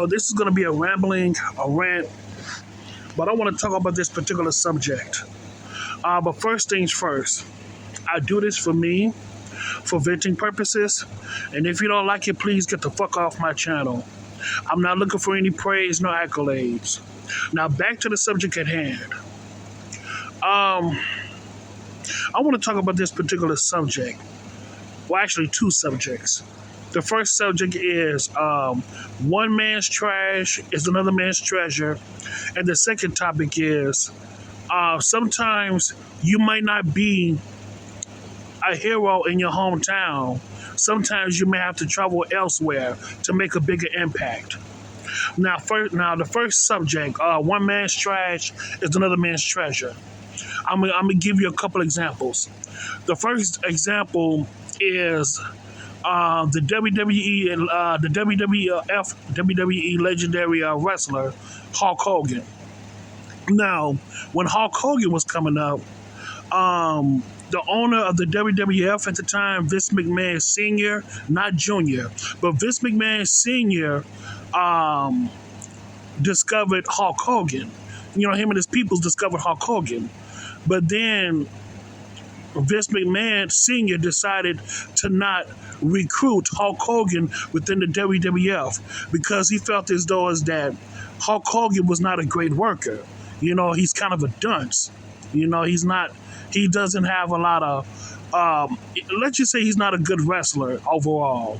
This is going to be a rant, but I want to talk about this particular subject. But first things first, I do this for me, for venting purposes, and if you don't like it, please get the fuck off my channel. I'm not looking for any praise, no accolades. Now back to the subject at hand. Um, I want to talk about this particular subject. Well, actually, two subjects. The first subject is one man's trash is another man's treasure. And the second topic is sometimes you might not be a hero in your hometown. Sometimes you may have to travel elsewhere to make a bigger impact. The first subject, one man's trash is another man's treasure. I'm gonna give you a couple examples. The first example is the WWE and the WWE legendary wrestler Hulk Hogan. Now, when Hulk Hogan was coming up, the owner of the WWF at the time, Vince McMahon Sr., not Jr., but Vince McMahon Sr. Discovered Hulk Hogan. Him and his people discovered Hulk Hogan. But then Vince McMahon Sr. decided to not recruit Hulk Hogan within the WWF because he felt as though Hulk Hogan was not a great worker. He's kind of a dunce. He doesn't have a lot of, let's just say he's not a good wrestler overall.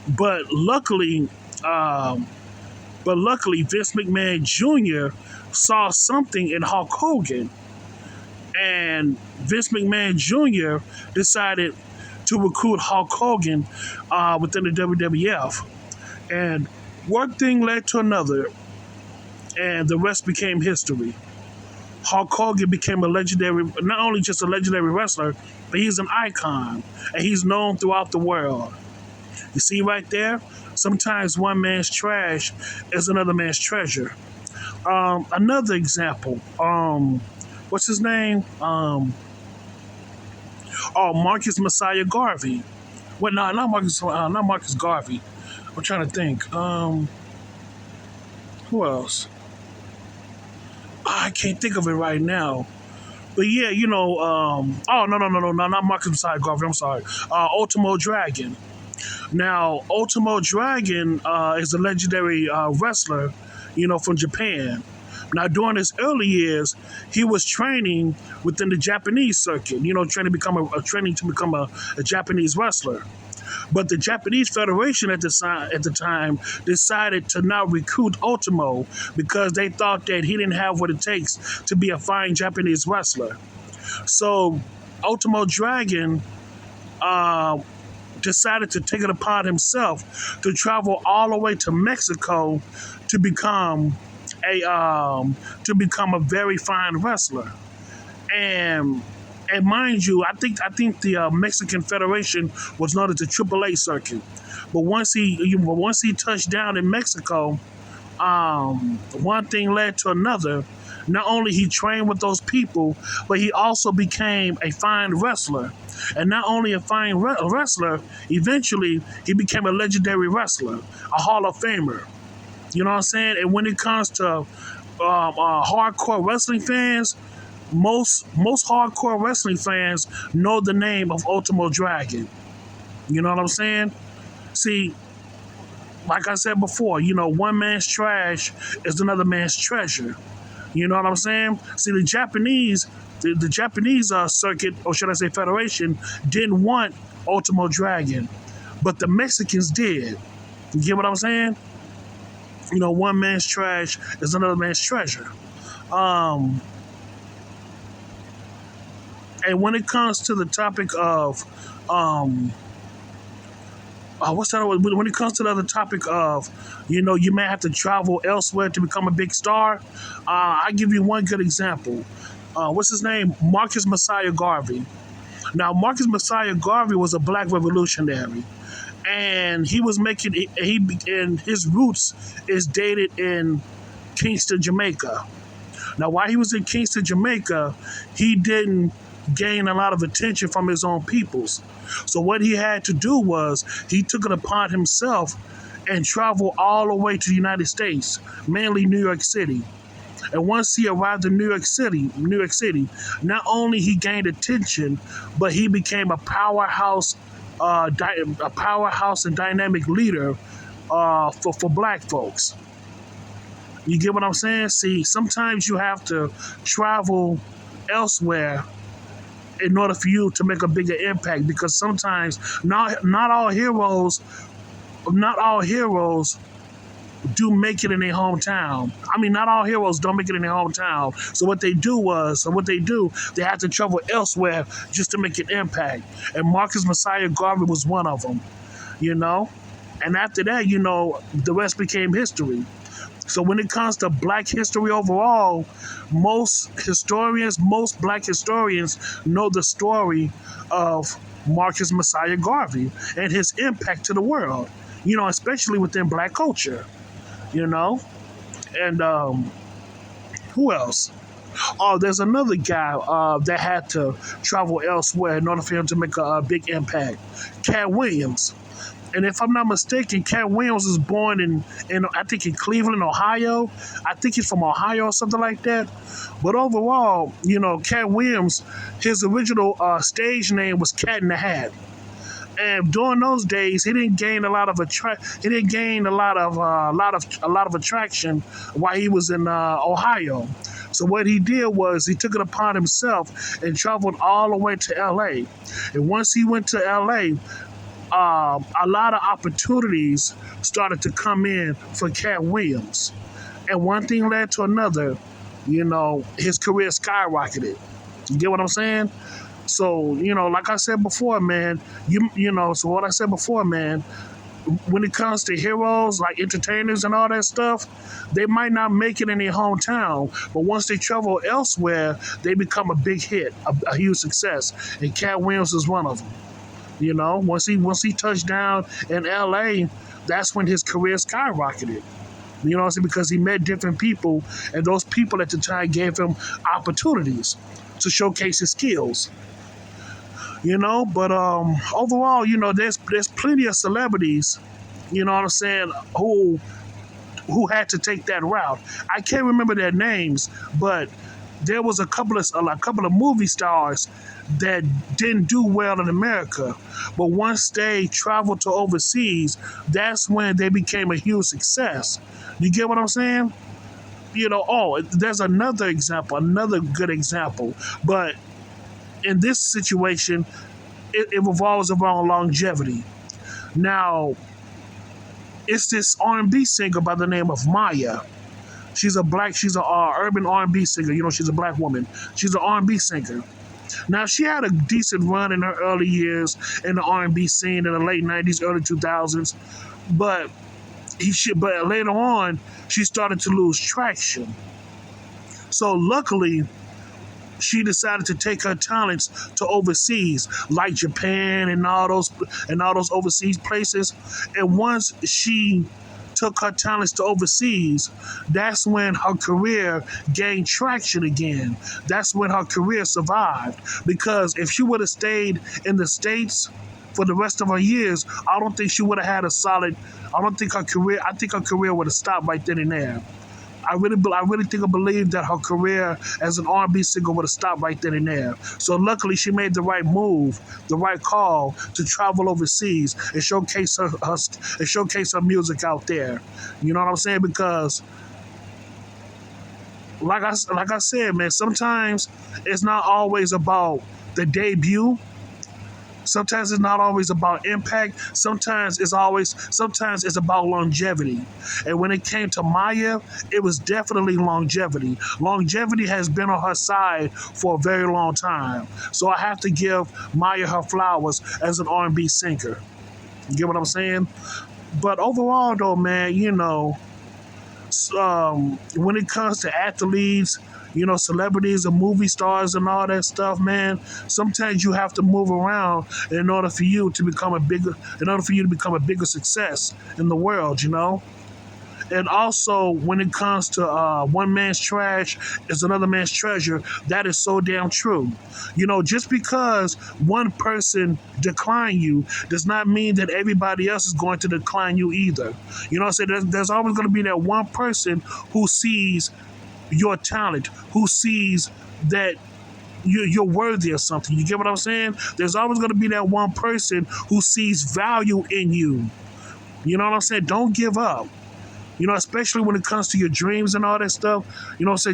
But luckily, Vince McMahon Jr. saw something in Hulk Hogan. And Vince McMahon Jr. decided to recruit Hulk Hogan within the WWF. And one thing led to another, and the rest became history. Hulk Hogan became not only just a legendary wrestler, but he's an icon, and he's known throughout the world. You see right there? Sometimes one man's trash is another man's treasure. Another example, what's his name? Marcus Messiah Garvey. Well, no, not Marcus Garvey. I'm trying to think. Who else? I can't think of it right now. But yeah, no, not Marcus Messiah Garvey. I'm sorry. Ultimo Dragon. Now, Ultimo Dragon is a legendary wrestler, from Japan. Now, during his early years, he was training within the Japanese circuit, training to become a Japanese wrestler. But the Japanese Federation at the time decided to not recruit Ultimo because they thought that he didn't have what it takes to be a fine Japanese wrestler. So Ultimo Dragon decided to take it upon himself to travel all the way to Mexico to become a very fine wrestler. And mind you, I think the Mexican Federation was known as the AAA circuit. But once he touched down in Mexico, one thing led to another. Not only he trained with those people, but he also became a fine wrestler. And not only a fine wrestler, eventually he became a legendary wrestler, a Hall of Famer. You know what I'm saying? And when it comes to hardcore wrestling fans, most hardcore wrestling fans know the name of Ultimo Dragon. You know what I'm saying? See, like I said before, one man's trash is another man's treasure. You know what I'm saying? See, the Japanese circuit, or should I say federation, didn't want Ultimo Dragon, but the Mexicans did. You get what I'm saying? One man's trash is another man's treasure. And when it comes to the topic of, what's that? When it comes to the other topic of, you may have to travel elsewhere to become a big star. I give you one good example. What's his name? Marcus Messiah Garvey. Now, Marcus Messiah Garvey was a black revolutionary. And he was and his roots is dated in Kingston, Jamaica. Now, while he was in Kingston, Jamaica, he didn't gain a lot of attention from his own peoples. So what he had to do was he took it upon himself and traveled all the way to the United States, mainly New York City. And once he arrived in New York City, not only he gained attention, but he became a powerhouse and dynamic leader for Black folks. You get what I'm saying? See, sometimes you have to travel elsewhere in order for you to make a bigger impact, because sometimes not all heroes do make it in their hometown. I mean, not all heroes don't make it in their hometown. So what they do, they have to travel elsewhere just to make an impact. And Marcus Messiah Garvey was one of them, you know? And after that, the rest became history. So when it comes to Black history overall, most Black historians know the story of Marcus Messiah Garvey and his impact to the world, especially within Black culture, you know? And who else? Oh, there's another guy that had to travel elsewhere in order for him to make a big impact. Cat Williams. And if I'm not mistaken, Cat Williams was born in I think in Cleveland, Ohio. I think he's from Ohio or something like that. But overall, Cat Williams, his original stage name was Cat in the Hat. And during those days, he didn't gain a lot of attraction while he was in Ohio. So what he did was he took it upon himself and traveled all the way to L.A. And once he went to L.A., a lot of opportunities started to come in for Cat Williams. And one thing led to another, his career skyrocketed. You get what I'm saying? So, like I said before, man, when it comes to heroes, like entertainers and all that stuff, they might not make it in their hometown, but once they travel elsewhere, they become a big hit, a huge success. And Cat Williams is one of them. Once he touched down in L.A., that's when his career skyrocketed. Because he met different people, and those people at the time gave him opportunities to showcase his skills. But overall, there's plenty of celebrities, who had to take that route. I can't remember their names, but there was a couple of movie stars that didn't do well in America, but once they traveled to overseas, that's when they became a huge success. You get what I'm saying? There's another good example, but in this situation, it revolves around longevity. Now, it's this R&B singer by the name of Maya. She's a urban R&B singer. She's a Black woman. She's an R&B singer. Now, she had a decent run in her early years in the R&B scene in the late 90s, early 2000s, but later on, she started to lose traction. So luckily, she decided to take her talents to overseas, like Japan and all those overseas places. And once she took her talents to overseas, that's when her career gained traction again. That's when her career survived. Because if she would have stayed in the States for the rest of her years, I don't think she would have had I think her career would have stopped right then and there. I really believe that her career as an R&B singer would have stopped right then and there. So luckily, she made the right move, the right call to travel overseas and showcase her music out there. You know what I'm saying? Because, like I said, man, sometimes it's not always about the debut. Sometimes it's not always about impact. Sometimes it's about longevity. And when it came to Maya, it was definitely longevity. Longevity has been on her side for a very long time. So I have to give Maya her flowers as an R&B singer. You get what I'm saying? But overall, though, man, when it comes to athletes, celebrities and movie stars and all that stuff, man, sometimes you have to move around in order for you to become a bigger success in the world, And also, when it comes to one man's trash is another man's treasure, that is so damn true. Just because one person decline you does not mean that everybody else is going to decline you either. You know what I'm saying? There's always going to be that one person who sees your talent, who sees that you're worthy of something. You get what I'm saying? There's always going to be that one person who sees value in you. You know what I'm saying? Don't give up. Especially when it comes to your dreams and all that stuff.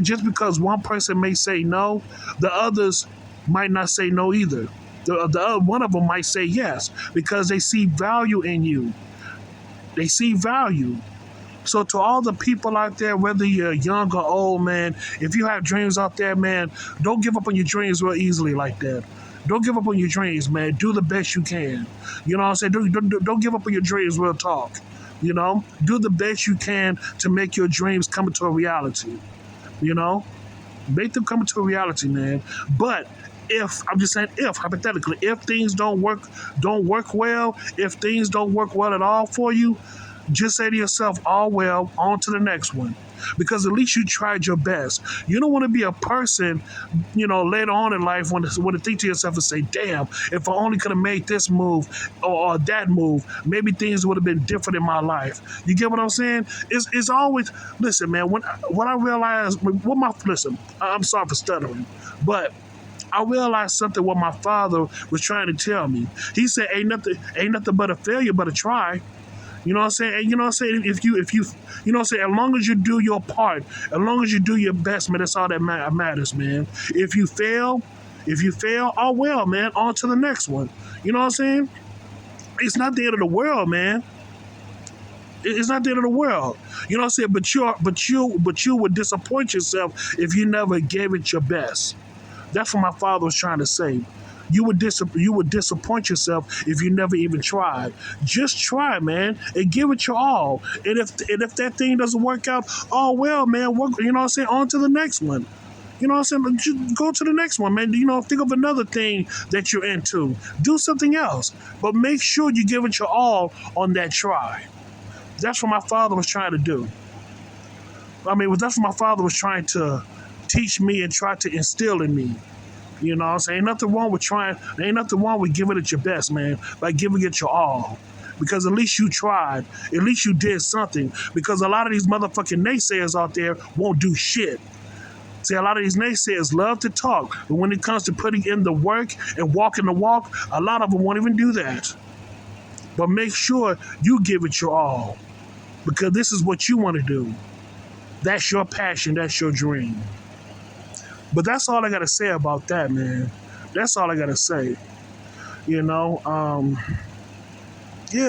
Just because one person may say no, the others might not say no either. One of them might say yes because they see value in you. They see value. So to all the people out there, whether you're young or old, man, if you have dreams out there, man, don't give up on your dreams real easily like that. Don't give up on your dreams, man. Do the best you can. You know what I'm saying? Don't give up on your dreams, real talk. Do the best you can to make your dreams come into a reality. You know, make them come into a reality, man. But I'm just saying, if hypothetically, if things don't work well, if things don't work well at all for you, just say to yourself, "Oh well, on to the next one," because at least you tried your best. You don't want to be a person, later on in life when to think to yourself and say, "Damn, if I only could have made this move or that move, maybe things would have been different in my life." You get what I'm saying? It's always listen, man. When I realized, I'm sorry for stuttering, but I realized something what my father was trying to tell me. He said, ain't nothing but a failure but a try." You know what I'm saying? And you know what I'm saying? If you, you know what I'm saying? As long as you do your part, as long as you do your best, man, that's all that matters, man. If you fail, oh well, man, on to the next one. You know what I'm saying? It's not the end of the world, man. It's not the end of the world. You know what I'm saying? But you would disappoint yourself if you never gave it your best. That's what my father was trying to say. You would disappoint yourself if you never even tried. Just try, man, and give it your all. And if that thing doesn't work out, oh well, man, you know what I'm saying? On to the next one. You know what I'm saying? Just go to the next one, man. Think of another thing that you're into. Do something else. But make sure you give it your all on that try. That's what my father was trying to do. That's what my father was trying to teach me and try to instill in me. You know what I'm saying? Ain't nothing wrong with trying. There ain't nothing wrong with giving it your best, man. By giving it your all. Because at least you tried. At least you did something. Because a lot of these motherfucking naysayers out there won't do shit. See, a lot of these naysayers love to talk. But when it comes to putting in the work and walking the walk, a lot of them won't even do that. But make sure you give it your all. Because this is what you want to do. That's your passion. That's your dream. But that's all I got to say about that, man. That's all I got to say. Yeah,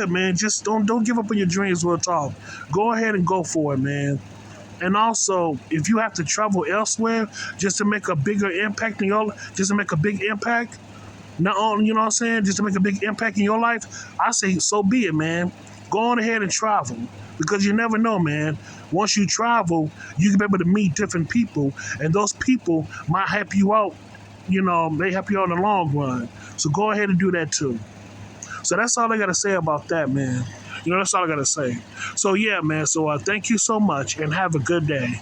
man, just don't give up on your dreams, real talk. Go ahead and go for it, man. And also, if you have to travel elsewhere just to make a bigger impact just to make a big impact, not only, you know what I'm saying, just to make a big impact in your life, I say so be it, man. Go on ahead and travel. Because you never know, man. Once you travel, you can be able to meet different people, and those people might help you out. They help you out in the long run. So go ahead and do that too. So that's all I got to say about that, man. That's all I got to say. So yeah, man. So thank you so much, and have a good day.